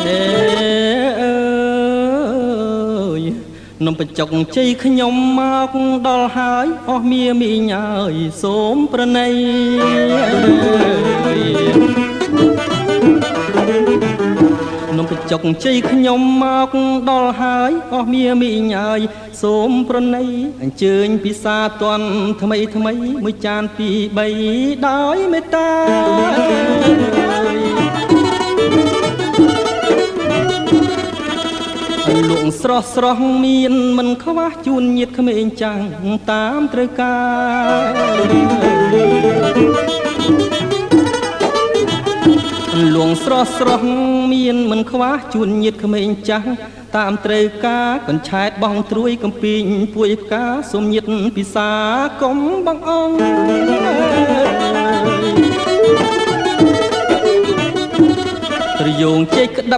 អេអើយនំបញ្ចុកជ័យខ្ញុំមកដល់ហើយអស់មាមីងអើយសូមប្រណីនំបញ្ចុកជ័យខ្ញុំមកដល់ហើយអស់មាមីងអើយសូមប្រណីអញ្ជើញពិសាតន់ថ្មីថ្មីមួយចានពីរ3ដោយមេត្តាលក់ស្រស់ស្រស់មានមិនខ្វះជូនញាតិក្មេងចាំងតាមត្រូវការលងស្រស់ស្រស់មានមិនខ្វះជូនញាតិក្មេងចាស់តាមត្រូវការកញ្ឆែតបងត្រួយកំពីងពួយផ្កាសុំញាតិពិសាកុំបងអង្គត្រយងជែកក្តាប់